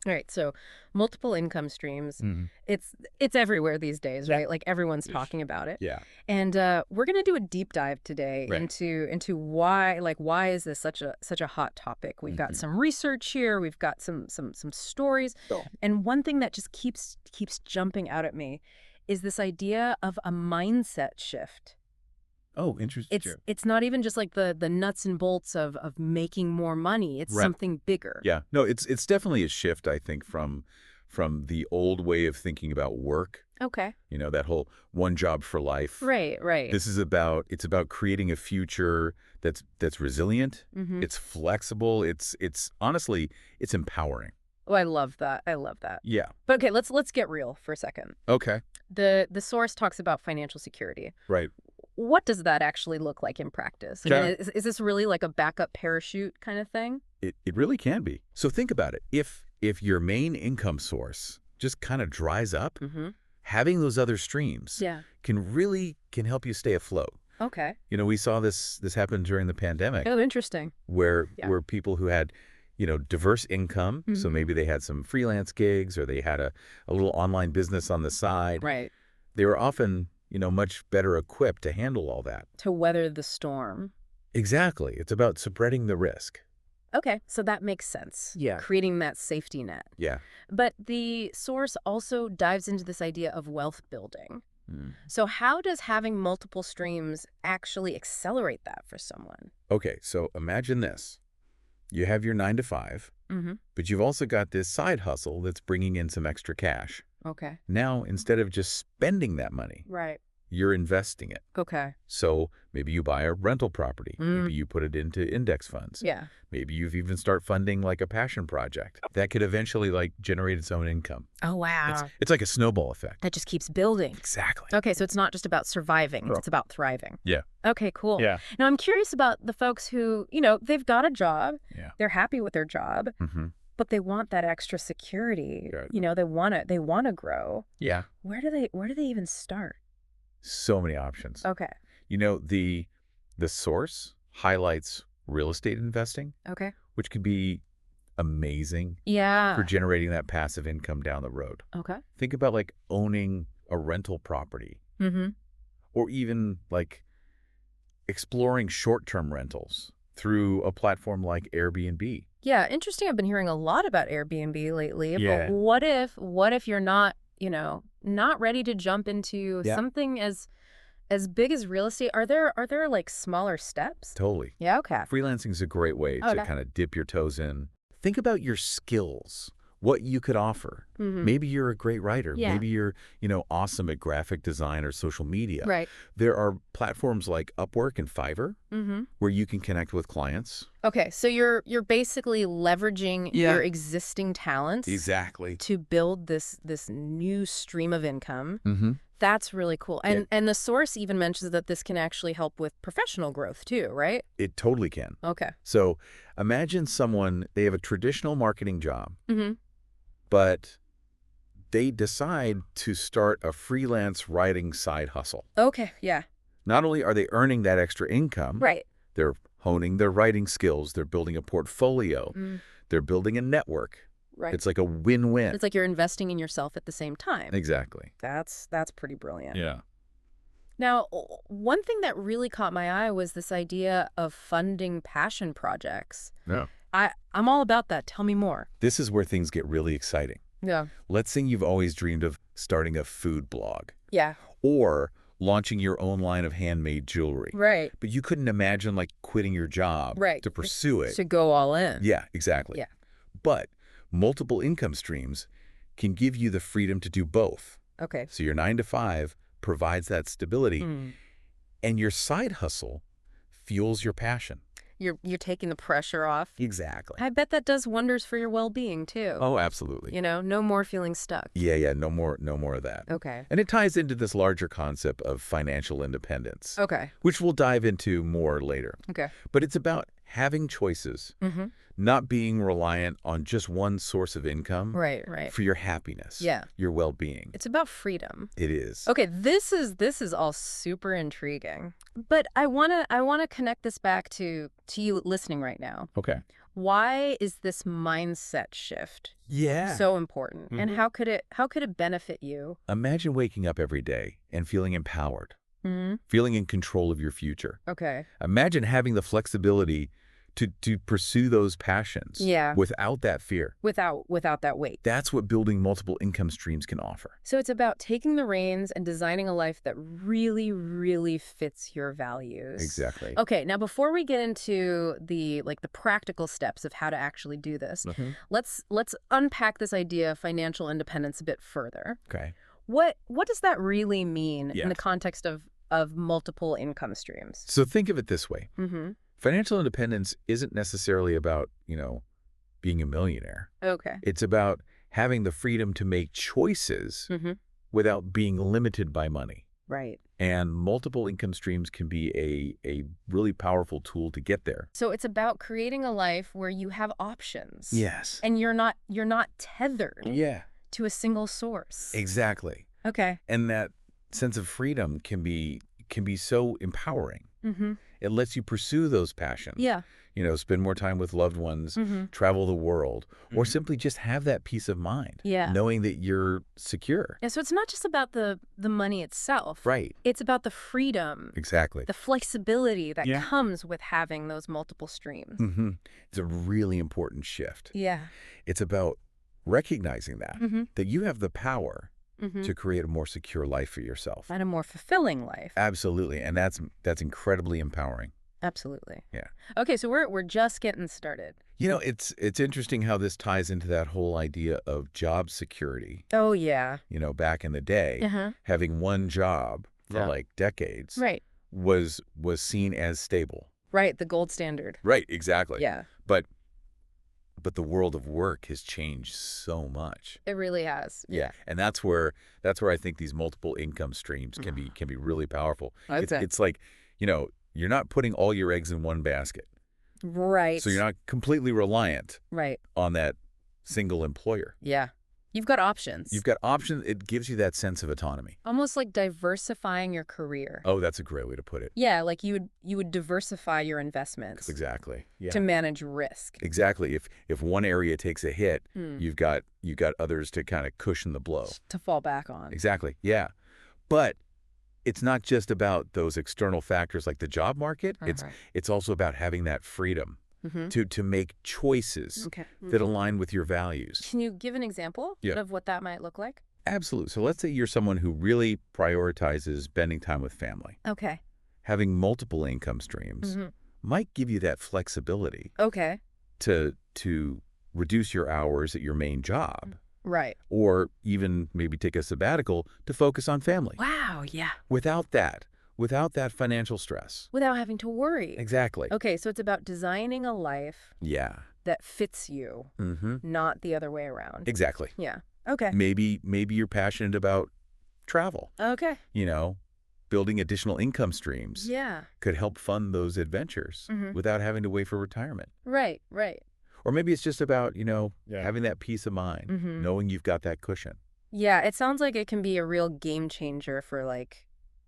All right, so multiple income streams. Hmm. It's everywhere these days, Yeah. right? Like everyone's Ish. talking about it. Yeah. And we're gonna do a deep dive today Right. into why is this such a hot topic? We've got Hmm. some research here, we've got some stories, Oh. and one thing that just keeps jumping out at me is this idea of a mindset shift. Oh, interesting. It's not even just like the nuts and bolts of making more money. It's Right. something bigger. Yeah. No, it's definitely a shift, I think, from the old way of thinking about work. Okay. That whole one job for life. Right, right. It's about creating a future that's resilient. Mm-hmm. It's flexible. It's honestly, it's empowering. Oh, I love that. I love that. Yeah. But okay, let's get real for a second. Okay. The source talks about financial security. Right. What does that actually look like in practice? I mean, Okay. is this really like a backup parachute kind of thing? It really can be. So think about it. If your main income source just kind of dries up, Mm-hmm. having those other streams Yeah. can help you stay afloat. Okay. We saw this happen during the pandemic Oh, interesting. where Yeah. where people who had diverse income, so Mhm. maybe they had some freelance gigs or they had a little online business on the side. Right. They were often much better equipped to handle all that. To weather the storm. Exactly. It's about spreading the risk. Okay, so that makes sense. Yeah. Creating that safety net. Yeah. But the source also dives into this idea of wealth building. So how does having multiple streams actually accelerate that for someone? Okay, so imagine this. You have your 9 to 5, Mm-hmm. but you've also got this side hustle that's bringing in some extra cash. Okay. Now, instead of just spending that money, Right. you're investing it. Okay. So maybe you buy a rental property. Mm. Maybe you put it into index funds. Yeah. Maybe you've even start funding like a passion project that could eventually like generate its own income. Oh, wow. It's like a snowball effect. That just keeps building. Exactly. Okay, so it's not just about surviving, Oh. it's about thriving. Yeah. Okay, cool. Yeah. Now, I'm curious about the folks who, they've got a job, Yeah. they're happy with their job, Mm-hmm. but they want that extra security. Right. They want to grow. Yeah. Where do they even start? So many options. Okay. The source highlights real estate investing, Okay. which could be amazing Yeah. for generating that passive income down the road. Okay. Think about like owning a rental property Mm-hmm. or even like exploring short-term rentals through a platform like Airbnb. Yeah, interesting. I've been hearing a lot about Airbnb lately. Yeah. But what if you're not, not ready to jump into Yeah. something as big as real estate? Are there like smaller steps? Totally. Yeah, okay. Freelancing is a great way to Okay. kind of dip your toes in. Think about your skills, what you could offer. Mm-hmm. Maybe you're a great writer. Yeah. Maybe you're, awesome at graphic design or social media. Right. There are platforms like Upwork and Fiverr Mm-hmm. where you can connect with clients. Okay, so you're basically leveraging Yeah. your existing talents Exactly. to build this new stream of income. Mm-hmm. That's really cool. And the source even mentions that this can actually help with professional growth too, right? It totally can. Okay. So imagine they have a traditional marketing job, Mm-hmm. but they decide to start a freelance writing side hustle. Okay, yeah. Not only are they earning that extra income, Right. they're honing their writing skills, they're building a portfolio, Mm, they're building a network. right. It's like a win-win. It's like you're investing in yourself at the same time. Exactly. That's pretty brilliant. Yeah. Now, one thing that really caught my eye was this idea of funding passion projects. Yeah. I'm all about that. Tell me more. This is where things get really exciting. Yeah. Let's say you've always dreamed of starting a food blog Yeah. or launching your own line of handmade jewelry. Right. But you couldn't imagine like quitting your job Right. to pursue it. To go all in. Yeah, exactly. Yeah. But multiple income streams can give you the freedom to do both. Okay. So your 9 to 5 provides that stability Mm. and your side hustle fuels your passion. You're taking the pressure off. Exactly. I bet that does wonders for your well-being too. Oh, absolutely. No more feeling stuck. Yeah, no more of that. Okay. And it ties into this larger concept of financial independence, Okay. which we'll dive into more later. Okay. But it's about having choices, Mm-hmm. not being reliant on just one source of income Right. Right. for your happiness, Yeah. your well-being. It's about freedom. It is. Okay, this is all super intriguing. But I wanna connect this back to you listening right now. Okay. Why is this mindset shift Yeah. so important? And how could it benefit you? Imagine waking up every day and feeling empowered, Hmm. feeling in control of your future. Okay. Imagine having the flexibility to pursue those passions Yeah. without that fear. Without that weight. That's what building multiple income streams can offer. So it's about taking the reins and designing a life that really, really fits your values. Exactly. Okay, now before we get into the practical steps of how to actually do this, let's unpack this idea of financial independence a bit further. Okay. What does that really mean in Yes. the context of multiple income streams? So think of it this way. Mm-hmm. Financial independence isn't necessarily about, being a millionaire. Okay. It's about having the freedom to make choices Mm-hmm. without being limited by money. Right. And multiple income streams can be a really powerful tool to get there. So it's about creating a life where you have options. Yes. And you're not tethered Yeah, to a single source. exactly. Okay. And that sense of freedom can be so empowering. Mm-hmm. It lets you pursue those passions. Yeah. Spend more time with loved ones, Mm-hmm. travel the world, or simply just have that peace of mind. Yeah. Knowing that you're secure. Yeah, so it's not just about the money itself. Right. It's about the freedom, Exactly. the flexibility that Yeah. comes with having those multiple streams. Mm-hmm. It's a really important shift. Yeah. It's about recognizing that, Mm-hmm. that you have the power Mm-hmm. to create a more secure life for yourself. And a more fulfilling life. Absolutely. And that's incredibly empowering. Absolutely. Yeah. Okay, so we're just getting started. It's interesting how this ties into that whole idea of job security. Oh, yeah. Back in the day, Uh-huh. having one job for Yeah. like decades Right. was seen as stable. Right, the gold standard. Right, exactly. Yeah, But the world of work has changed so much. it really has. Yeah. And that's where I think these multiple income streams can be really powerful. Okay. It's like, you're not putting all your eggs in one basket. Right. So you're not completely reliant Right. on that single employer. Yeah. You've got options. You've got options. It gives you that sense of autonomy. Almost like diversifying your career. Oh, that's a great way to put it. Yeah, like you would diversify your investments Exactly. Yeah. to manage risk. Exactly. If one area takes a hit, Hmm. you've got others to kind of cushion the blow. To fall back on. Exactly. Yeah. But it's not just about those external factors like the job market. Right. It's also about having that freedom Mm-hmm. to make choices Okay. that align with your values. Can you give an example Yeah. of what that might look like? Absolutely. So let's say you're someone who really prioritizes spending time with family. Okay. Having multiple income streams Mm-hmm. might give you that flexibility Okay. to reduce your hours at your main job, Right. or even maybe take a sabbatical to focus on family. Wow. Yeah. Without that financial stress. Without having to worry. Exactly. Okay, so it's about designing a life Yeah. that fits you, Mm-hmm. not the other way around. Exactly. Yeah. Okay. Maybe you're passionate about travel. Okay. Building additional income streams Yeah. could help fund those adventures Mhm. without having to wait for retirement. Right. Right. Or maybe it's just about, Yeah. having that peace of mind, Mhm. knowing you've got that cushion. Yeah. It sounds like it can be a real game changer for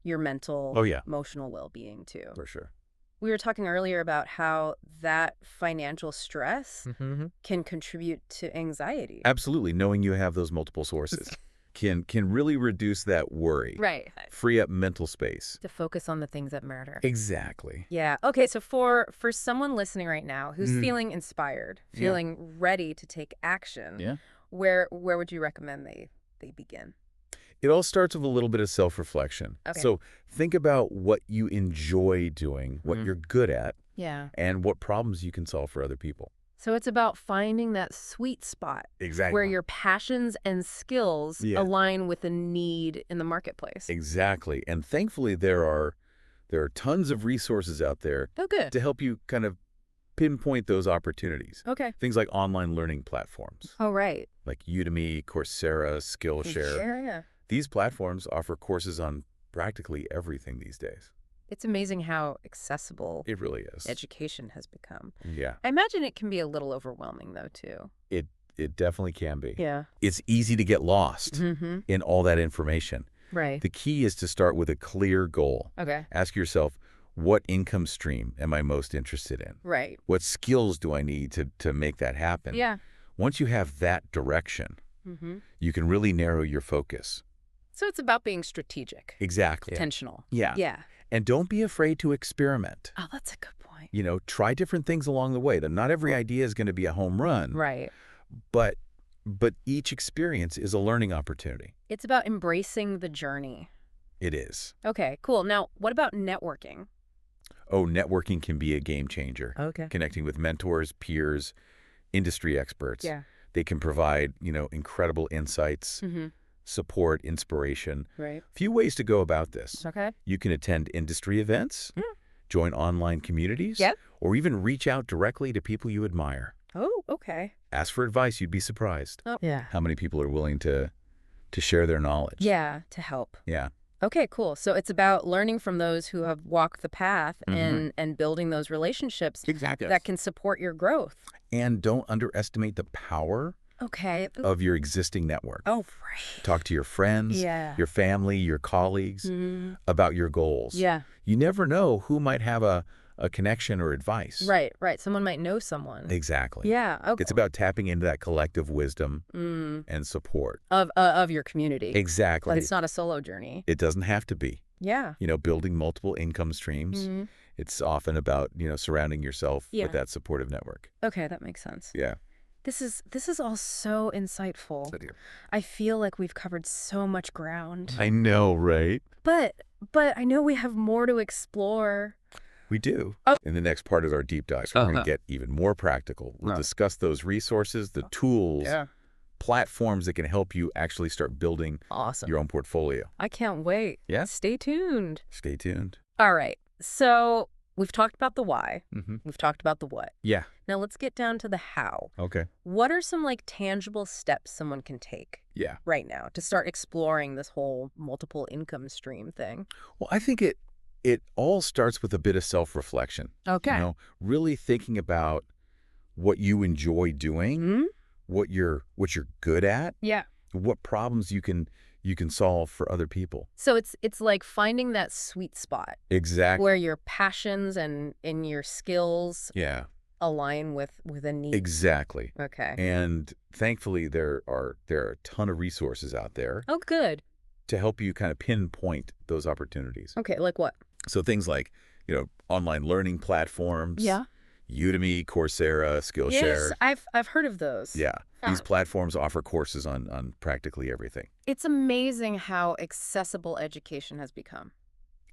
your mental, Oh, yeah. emotional well-being too. For sure. We were talking earlier about how that financial stress Mm-hmm. can contribute to anxiety. Absolutely. Knowing you have those multiple sources can really reduce that worry. Right. Free up mental space. To focus on the things that matter. Exactly. Yeah. Okay. So for someone listening right now who's Mhm. feeling inspired, Yeah. feeling ready to take action, Yeah. where would you recommend they begin? It all starts with a little bit of self-reflection. Okay. So think about what you enjoy doing, what Mhm. you're good at, Yeah. and what problems you can solve for other people. So it's about finding that sweet spot Exactly. where your passions and skills Yeah. align with the need in the marketplace. Exactly. And thankfully there are tons of resources out there Oh, good. to help you kind of pinpoint those opportunities. Okay. Things like online learning platforms Oh, right. like Udemy, Coursera, Skillshare. Sure, yeah. These platforms offer courses on practically everything these days. It's amazing how accessible It really is. education has become. Yeah, I imagine it can be a little overwhelming, though, too. it definitely can be. Yeah. It's easy to get lost Mm-hmm. in all that information. Right. The key is to start with a clear goal. Okay. Ask yourself, What income stream am I most interested in? Right. What skills do I need to make that happen? Yeah. Once you have that direction, you can really narrow your focus. So it's about being strategic. Exactly. Intentional. Yeah. Yeah. And don't be afraid to experiment. Oh, that's a good point. Try different things along the way. Not every idea is going to be a home run. Right. But each experience is a learning opportunity. It's about embracing the journey. It is. Okay, cool. Now, what about networking? Oh, networking can be a game changer. Okay. Connecting with mentors, peers, industry experts. Yeah. They can provide, incredible insights, support, inspiration. Right. Few ways to go about this. Okay. You can attend industry events, join online communities, Yep. or even reach out directly to people you admire. Oh, okay. Ask for advice. You'd be surprised Oh, yeah. how many people are willing to share their knowledge. Yeah, to help. Yeah. Okay, cool. So it's about learning from those who have walked the path and building those relationships Exactly. that can support your growth. And don't underestimate the power Okay. of your existing network. Oh, right. Talk to your friends, Yeah. your family, your colleagues about your goals. Yeah. You never know who might have a connection or advice. Right, right. Someone might know someone. Exactly. Yeah. Okay. It's about tapping into that collective wisdom and support. Of your community. Exactly. But it's not a solo journey. It doesn't have to be. Yeah. Building multiple income streams. It's often about, surrounding yourself Yeah. with that supportive network. Okay, that makes sense. Yeah. This is all so insightful. I feel like we've covered so much ground. I know, right? But I know we have more to explore. We do. Oh. In the next part of our deep dive, we're going to get even more practical. We'll discuss those resources, the tools, platforms that can help you actually start building Awesome. your own portfolio. I can't wait. Yeah? Stay tuned. Stay tuned. All right. So we've talked about the why. We've talked about the what. Yeah. Now let's get down to the how. Okay. What are some tangible steps someone can take Yeah. right now to start exploring this whole multiple income stream thing? Well, I think it all starts with a bit of self-reflection. Okay. Really thinking about what you enjoy doing, what you're good at, Yeah. what problems you can solve for other people. So it's like finding that sweet spot Exactly. where your passions and your skills Yeah. align with a need. Exactly. Okay. And thankfully there are a ton of resources out there Oh, good. to help you kind of pinpoint those opportunities. Okay, like what? So things like, online learning platforms, Yeah. Udemy, Coursera, Skillshare. Yes, I've heard of those. Yeah. These platforms offer courses on practically everything. It's amazing how accessible education has become.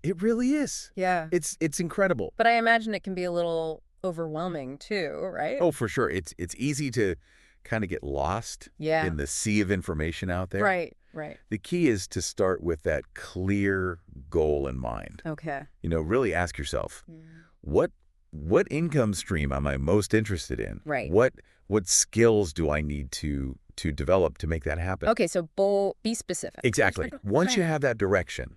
It really is. Yeah. It's incredible. But I imagine it can be a little overwhelming too, right? Oh, for sure. It's easy to kind of get lost Yeah. in the sea of information out there. Right, right. The key is to start with that clear goal in mind. Okay. Really ask yourself, what income stream am I most interested in? Right. What skills do I need to develop to make that happen? Okay, so be specific. Exactly. Once you have that direction,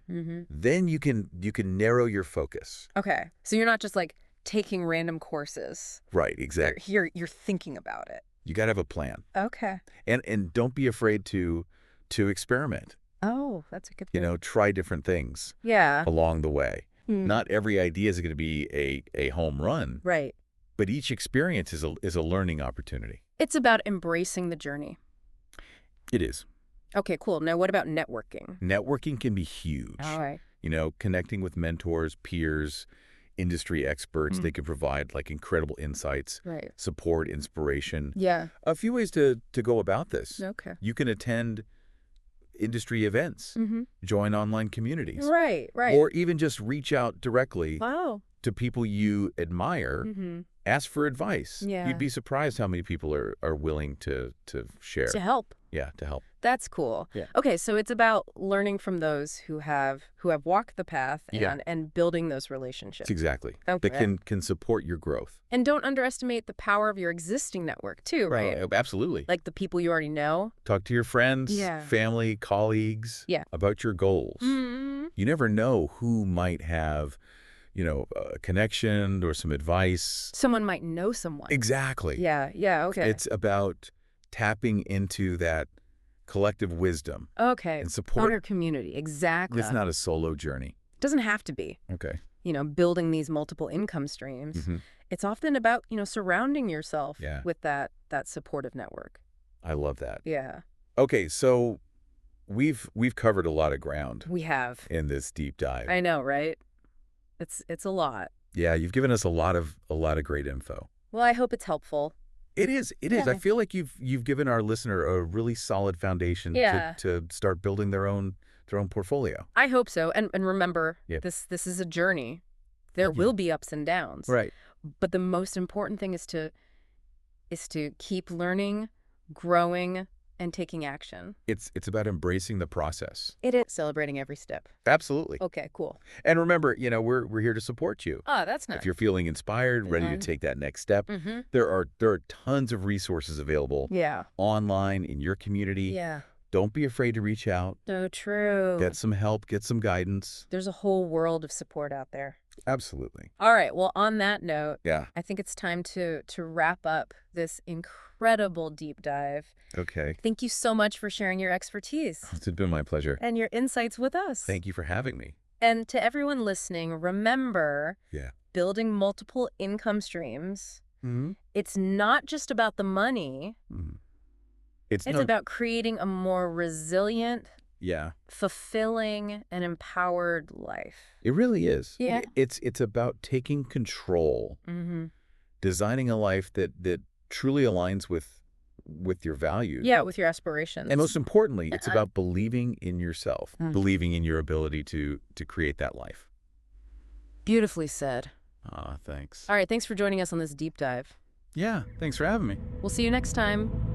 then you can narrow your focus. Okay. So you're not just taking random courses. Right, exactly. You're thinking about it. You got to have a plan. Okay. And don't be afraid to experiment. Oh, that's a good thing. Try different things Yeah. along the way. Not every idea is going to be a home run, Right. but each experience is a learning opportunity. It's about embracing the journey. It is. Okay, cool. Now what about networking? Networking can be huge. All right. Connecting with mentors, peers, industry experts. They can provide incredible insights, Right. support, inspiration. Yeah. A few ways to go about this. Okay. You can attend industry events, join online communities, Right, right. or even just reach out directly Wow. to people you admire. Ask for advice. Yeah. You'd be surprised how many people are willing to share. To help. Yeah, to help. That's cool. Yeah. Okay, so it's about learning from those who have walked the path Yeah. and building those relationships. Exactly. Okay. That can support your growth. And don't underestimate the power of your existing network too, right? Absolutely. Like the people you already know. Talk to your friends, Yeah. family, colleagues Yeah. about your goals. You never know who might have, a connection or some advice. Someone might know someone. Exactly. Yeah, okay. It's about tapping into that collective wisdom Okay. and support. On your community, exactly. It's not a solo journey. Doesn't have to be. Okay. building these multiple income streams, it's often about, surrounding yourself with that supportive network. I love that. Yeah. Okay, so we've covered a lot of ground. We have. In this deep dive. I know, right? It's a lot. Yeah, you've given us a lot of great info. Well, I hope it's helpful. It is. It is. I feel like you've given our listener a really solid foundation to start building their own portfolio. I hope so. And remember, this is a journey. There will be ups and downs. Right. But the most important thing is to keep learning, growing, and taking action. It's about embracing the process. It is celebrating every step. Absolutely. Okay, cool. And remember, we're here to support you. Oh, that's nice. If you're feeling inspired, ready to take that next step, there are tons of resources available. Online in your community. Yeah. Don't be afraid to reach out. So true. Get some help, get some guidance. There's a whole world of support out there. Absolutely. All right. Well, on that note, I think it's time to wrap up this incredible deep dive. Okay. Thank you so much for sharing your expertise. It's been my pleasure. And your insights with us. Thank you for having me. And to everyone listening, remember, building multiple income streams, it's not just about the money. It's about creating a more resilient, fulfilling, and empowered life. It really is. Yeah. It's about taking control, designing a life that truly aligns with your values. Yeah, with your aspirations. And most importantly, it's about believing in yourself, believing in your ability to create that life. Beautifully said. Thanks. All right, thanks for joining us on this deep dive. Yeah, thanks for having me. We'll see you next time.